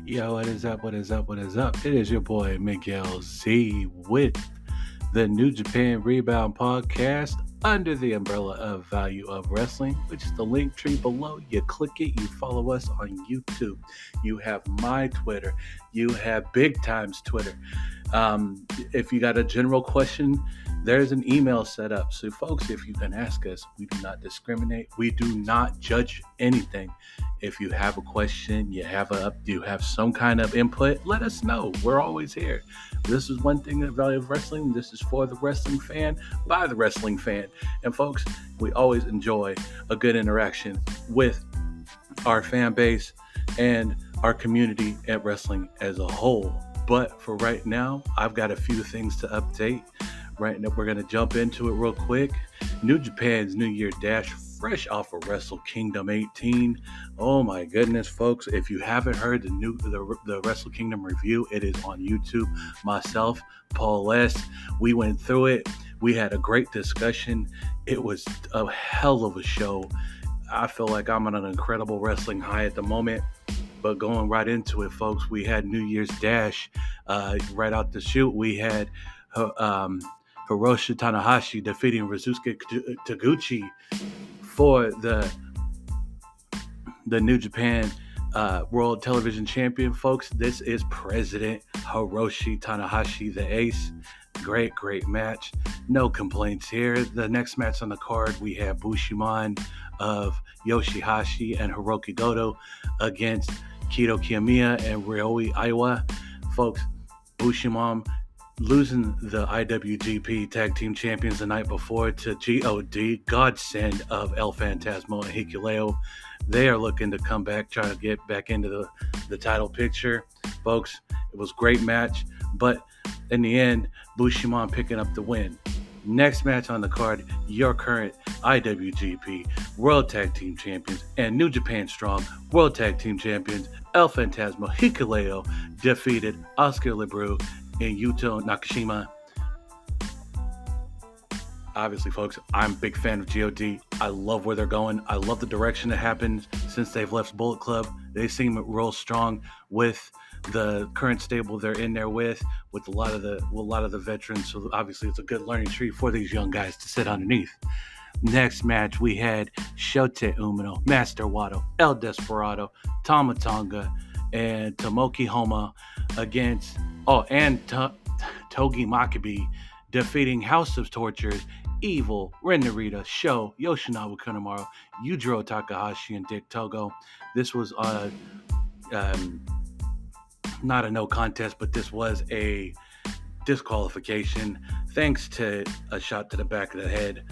Yo, what is up? What is up? What is up? It is your boy Miguel Z with the New Japan Rebound podcast under the umbrella of Value of Wrestling, which is the link tree below. You click it, you follow us on YouTube. You have my Twitter. You have Big Time's Twitter. If you got a general question, there's an email set up. So, folks, if you can ask us, we do not discriminate. We do not judge anything. If you have a question, you have some kind of input, let us know. We're always here. This is one thing that Value of Wrestling. This is for the wrestling fan, by the wrestling fan. And folks, we always enjoy a good interaction with our fan base and our community at wrestling as a whole. But for right now, I've got a few things to update. Right now, we're going to jump into it real quick. New Japan's New Year Dash, fresh off of Wrestle Kingdom 18. Oh my goodness, folks! If you haven't heard the Wrestle Kingdom review, it is on YouTube. Myself, Paul S. We went through it. We had a great discussion. It was a hell of a show. I feel like I'm on an incredible wrestling high at the moment. But going right into it, folks, we had New Year's Dash right out the chute. We had Hiroshi Tanahashi defeating Ryusuke Taguchi for the New Japan World Television Champion, folks. This is President Hiroshi Tanahashi, the ace. Great match. No complaints here. The next match on the card, we have Bushimon of Yoshihashi and Hiroki Goto against Kito Kiyomiya and Ryohei Aiwa. Folks, Bushimon losing the IWGP Tag Team Champions the night before to God, godsend of El Phantasmo and Hikuleo. They are looking to come back, trying to get back into the title picture. Folks, it was a great match, but in the end, Bushimon picking up the win. Next match on the card, your current IWGP World Tag Team Champions and New Japan Strong World Tag Team Champions El Phantasmo Hikuleo defeated Oscar Lebrew and Yuto Nakashima. Obviously, folks, I'm a big fan of GOD. I love where they're going. I love the direction that happened since they've left Bullet Club. They seem real strong with the current stable they're in there with a lot of the veterans. So obviously, it's a good learning tree for these young guys to sit underneath. Next match, we had Shota Umino, Master Wato, El Desperado, Tama Tonga, and Tomoki Homa against Togi Makabe defeating House of Tortures, Evil, Ren Narita, Sho, Yoshinobu Kanemaru, Yujiro Takahashi, and Dick Togo. This was not a no contest, but this was a disqualification thanks to a shot to the back of the head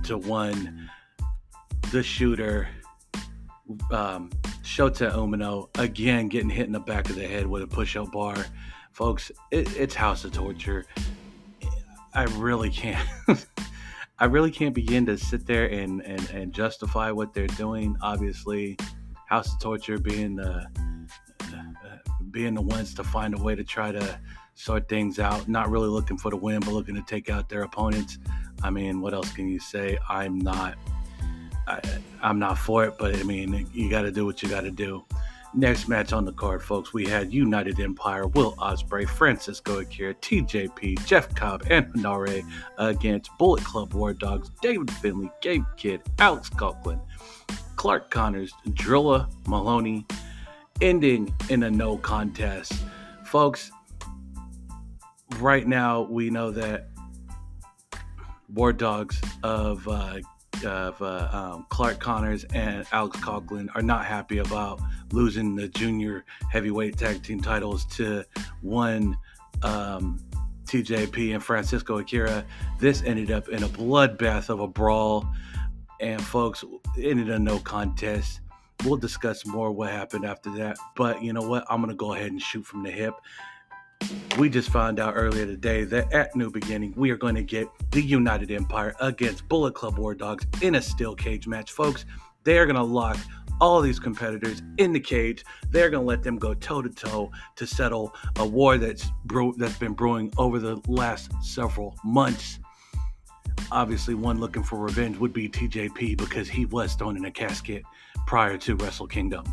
to one, the shooter, Shota Umino, again getting hit in the back of the head with a push-up bar. Folks, it's House of Torture. I really can't begin to sit there and justify what they're doing. Obviously, House of Torture being the ones to find a way to try to sort things out, not really looking for the win, but looking to take out their opponents. I mean, what else can you say? I'm not for it, but I mean, you got to do what you got to do. Next match on the card, folks, we had United Empire, Will Ospreay, Francisco Akira, TJP, Jeff Cobb, and Hanare against Bullet Club War Dogs, David Finlay, Gabe Kidd, Alex Coughlin, Clark Connors, Drilla Maloney, ending in a no contest. Folks, right now we know that War Dogs of Clark Connors and Alex Coughlin are not happy about losing the junior heavyweight tag team titles to one TJP and Francisco Akira. This ended up in a bloodbath of a brawl, and folks, it ended in no contest. We'll discuss more what happened after that, but you know what? I'm going to go ahead and shoot from the hip. We just found out earlier today that at New Beginning, we are going to get the United Empire against Bullet Club War Dogs in a steel cage match. Folks, they are going to lock all these competitors in the cage. They're going to let them go toe-to-toe to settle a war that's been brewing over the last several months. Obviously, one looking for revenge would be TJP because he was thrown in a casket prior to Wrestle Kingdom.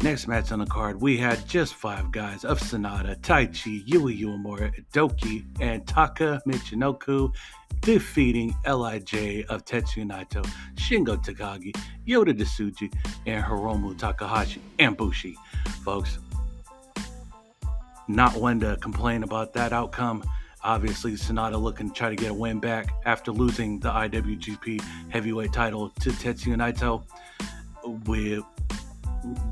Next match on the card, we had just 5 guys of Sonata, Taichi, Yui Uemura, Doki, and Taka Michinoku defeating LIJ of Tetsuya Naito, Shingo Takagi, Yoda Tsuji, and Hiromu Takahashi and Bushi. Folks, not one to complain about that outcome. Obviously, Sonata looking to try to get a win back after losing the IWGP heavyweight title to Tetsuya Naito.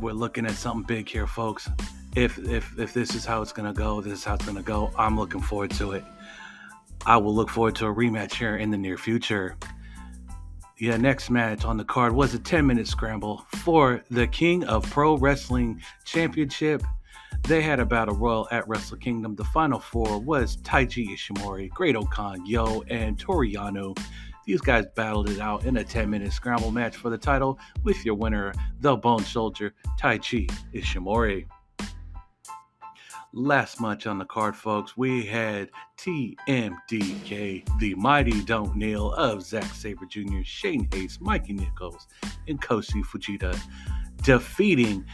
We're looking at something big here, folks. If this is how it's going to go, this is how it's going to go. I'm looking forward to it. I will look forward to a rematch here in the near future. Yeah, next match on the card was a 10-minute scramble for the King of Pro Wrestling Championship. They had a battle royal at Wrestle Kingdom. The final 4 was Taiji Ishimori, Great-O-Khan, Yo, and Toriano. These guys battled it out in a 10-minute scramble match for the title with your winner, the Bone Soldier, Taiji Ishimori. Last match on the card, folks, we had TMDK, the Mighty Don't Kneel of Zack Sabre Jr., Shane Hayes, Mikey Nichols, and Koshi Fujita, defeating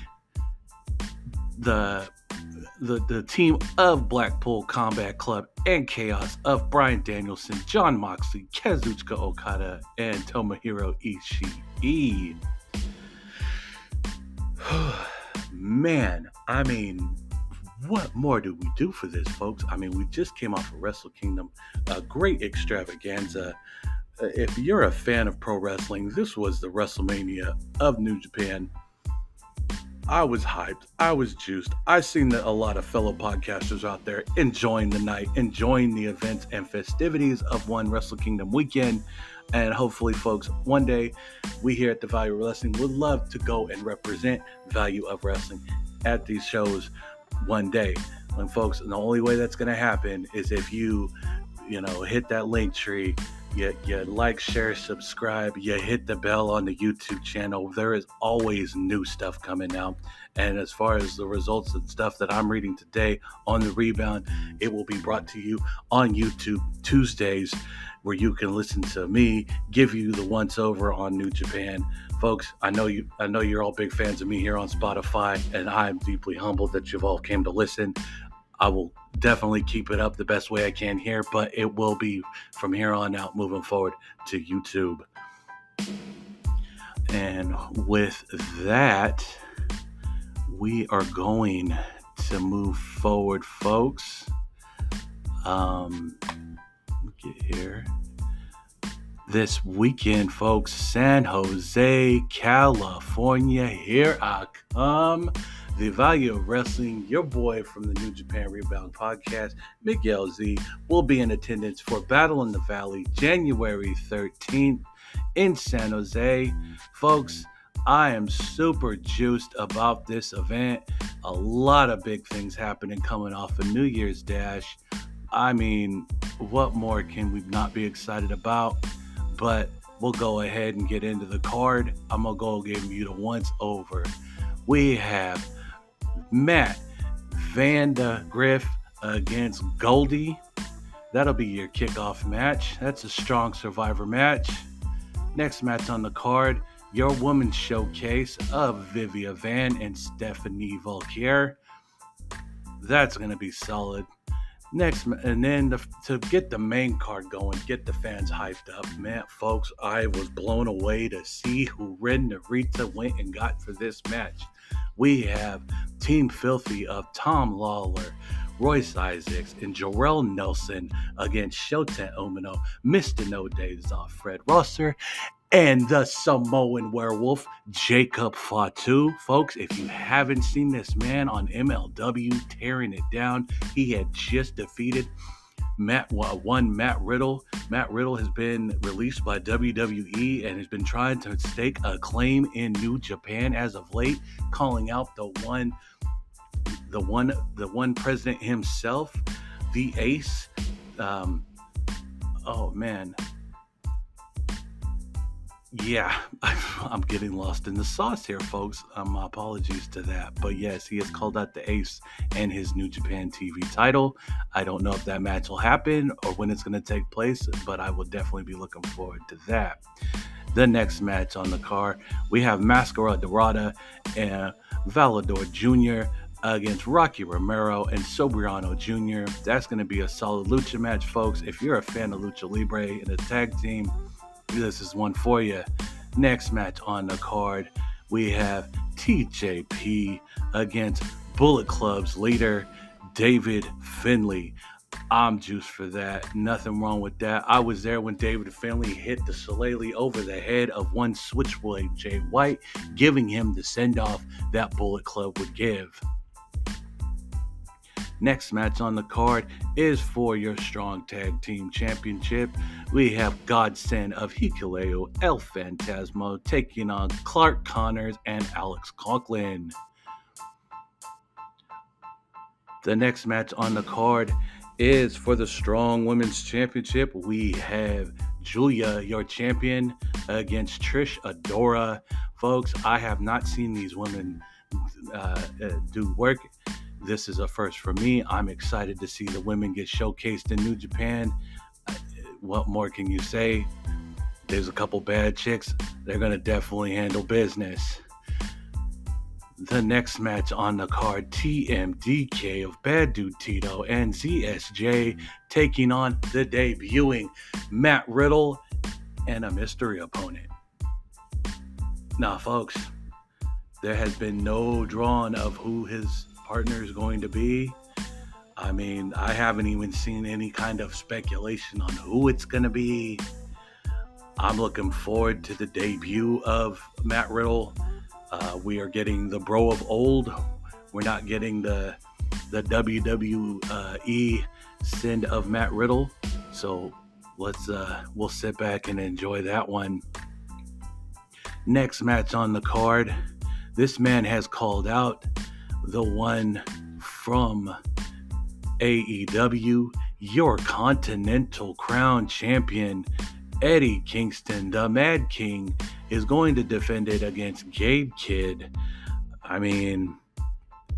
the team of Blackpool Combat Club and Chaos of Bryan Danielson, Jon Moxley, Kazuchika Okada, and Tomohiro Ishii. Man, I mean, what more do we do for this, folks? I mean, we just came off of Wrestle Kingdom, a great extravaganza. If you're a fan of pro wrestling, this was the WrestleMania of New Japan. I was hyped. I was juiced. I've seen a lot of fellow podcasters out there enjoying the night, enjoying the events and festivities of one Wrestle Kingdom weekend. And hopefully, folks, one day we here at the Value of Wrestling would love to go and represent Value of Wrestling at these shows one day. And folks, the only way that's going to happen is if you hit that link tree, you like, share, subscribe, you hit the bell on the YouTube channel. There is always new stuff coming out. And as far as the results and stuff that I'm reading today on the Rebound, it will be brought to you on YouTube Tuesdays, where you can listen to me give you the once over on New Japan. Folks, I know you're all big fans of me here on Spotify, and I'm deeply humbled that you've all came to listen. I will definitely keep it up the best way I can here, but it will be from here on out moving forward to YouTube. And with that, we are going to move forward, folks. Get here. This weekend, folks, San Jose, California. Here I come. The Value of Wrestling, your boy from the New Japan Rebound podcast, Miguel Z, will be in attendance for Battle in the Valley, January 13th in San Jose. Folks, I am super juiced about this event. A lot of big things happening coming off of New Year's Dash. I mean, what more can we not be excited about? But we'll go ahead and get into the card. I'm going to go give you the once over. We have Matt Vandegrift against Goldie. That'll be your kickoff match. That's a strong Survivor match. Next match on the card, your women's showcase of Vivia Van and Stephanie Volquier. That's going to be solid. Next, and then to get the main card going, get the fans hyped up, man, folks, I was blown away to see who Ren Narita went and got for this match. We have Team Filthy of Tom Lawler, Royce Isaacs, and Jarrell Nelson against Shota Umino, Mr. No Days Off, Fred Rosser, and the Samoan Werewolf, Jacob Fatu. Folks, if you haven't seen this man on MLW tearing it down, he had just defeated Matt Riddle. Matt Riddle has been released by WWE and has been trying to stake a claim in New Japan as of late, calling out the the one president himself, the ace. Oh man, yeah, I'm getting lost in the sauce here, folks. My apologies to that. But yes, he has called out the ace and his New Japan TV title. I don't know if that match will happen or when it's going to take place, but I will definitely be looking forward to that. The next match on the card, we have Mascara Dorada and Valador Jr. against Rocky Romero and Sobriano Jr. That's going to be a solid lucha match, folks. If you're a fan of Lucha Libre and a tag team, this is one for you. Next match on the card, we have TJP against Bullet Club's leader, David Finlay. I'm juiced for that. Nothing wrong with that. I was there when David Finlay hit the shillelagh over the head of one Switchblade Jay White, giving him the send-off that Bullet Club would give. Next match on the card is for your Strong Tag Team Championship. We have Godsend of Hikuleo, El Phantasmo, taking on Clark Connors and Alex Conklin. The next match on the card is for the Strong Women's Championship. We have Julia, your champion, against Trish Adora. Folks, I have not seen these women do work. This is a first for me. I'm excited to see the women get showcased in New Japan. What more can you say? There's a couple bad chicks. They're going to definitely handle business. The next match on the card, TMDK of Bad Dude Tito and ZSJ taking on the debuting Matt Riddle and a mystery opponent. Now, folks, there has been no drawing of who his partner is going to be. I mean, I haven't even seen any kind of speculation on who it's going to be. I'm looking forward to the debut of Matt Riddle. We are getting the bro of old. We're not getting the WWE send of Matt Riddle. So we'll sit back and enjoy that one. Next match on the card. This man has called out the one from AEW, your Continental Crown Champion, Eddie Kingston, the Mad King, is going to defend it against Gabe Kidd. I mean,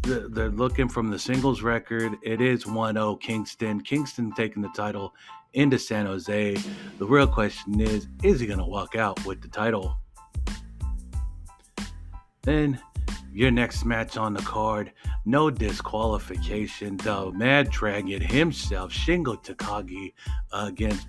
they're looking from the singles record. It is 1-0 Kingston. Kingston taking the title into San Jose. The real question is he going to walk out with the title? Then your next match on the card, no disqualification. The Mad Dragon himself, Shingo Takagi, against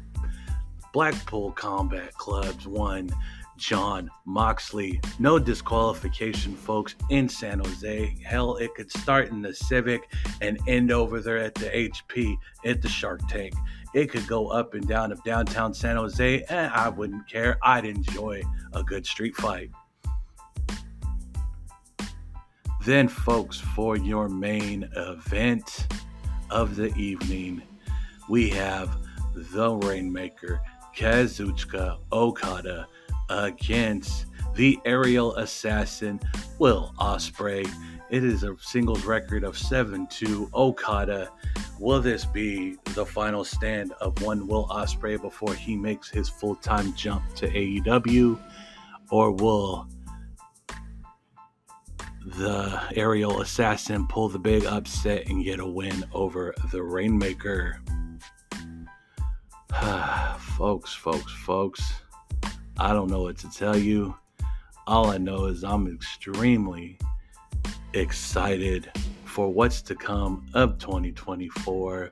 Blackpool Combat Club's one, John Moxley. No disqualification, folks, in San Jose. Hell, it could start in the Civic and end over there at the HP at the Shark Tank. It could go up and down of downtown San Jose, and I wouldn't care. I'd enjoy a good street fight. Then, folks, for your main event of the evening, we have the Rainmaker, Kazuchika Okada, against the aerial assassin, Will Ospreay. It is a singles record of 7-2 Okada. Will this be the final stand of one Will Ospreay before he makes his full-time jump to AEW? Or will the aerial assassin pull the big upset and get a win over the Rainmaker? Folks, I don't know what to tell you. All I know is I'm extremely excited for what's to come of 2024.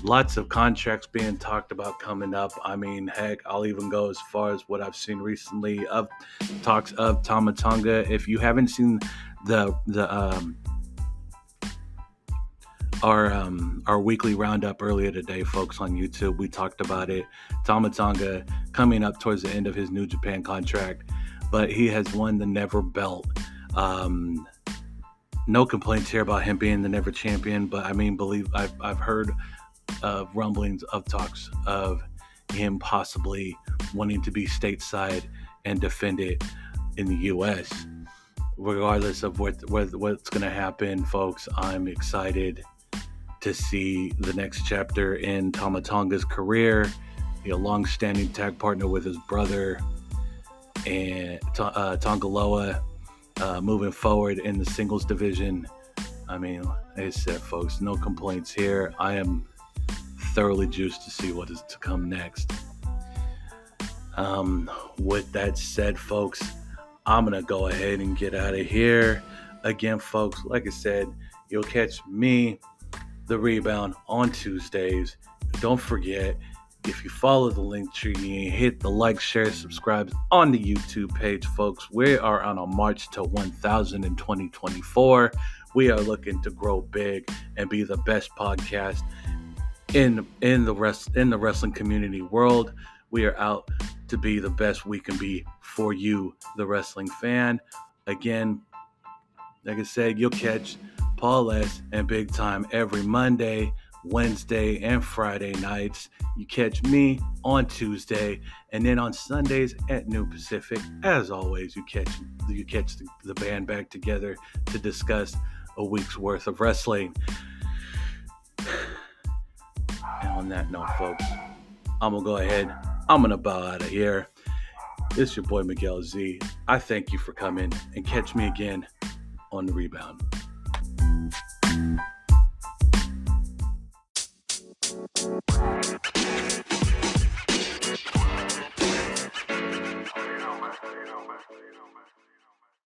Lots of contracts being talked about coming up. I mean, heck, I'll even go as far as what I've seen recently of talks of Tama Tonga. If you haven't seen our weekly roundup earlier today, folks, on YouTube, we talked about it. Tama Tonga coming up towards the end of his New Japan contract, but he has won the Never belt. No complaints here about him being the Never champion, but I mean, I've heard of rumblings of talks of him possibly wanting to be stateside and defend it in the U.S. regardless of what's going to happen, folks, I'm excited to see the next chapter in Tama Tonga's career. A long-standing tag partner with his brother and Tongaloa, moving forward in the singles division. I mean, like I said, folks, no complaints here. I am thoroughly juiced to see what is to come next. With that said, folks, I'm going to go ahead and get out of here. Again, folks, like I said, you'll catch me, The Rebound, on Tuesdays. Don't forget, if you follow the link tree and hit the like, share, subscribe on the YouTube page, folks, we are on a march to 1,000 in 2024. We are looking to grow big and be the best podcast in the wrestling community world. We are out to be the best we can be for you, the wrestling fan. Again, like I said, you'll catch Paul S. and Big Time every Monday, Wednesday, and Friday nights. You catch me on Tuesday, and then on Sundays at noon Pacific. As always, you catch the band back together to discuss a week's worth of wrestling. And on that note, folks, I'm going to go ahead. I'm going to bow out of here. This is your boy Miguel Z. I thank you for coming, and catch me again on The Rebound.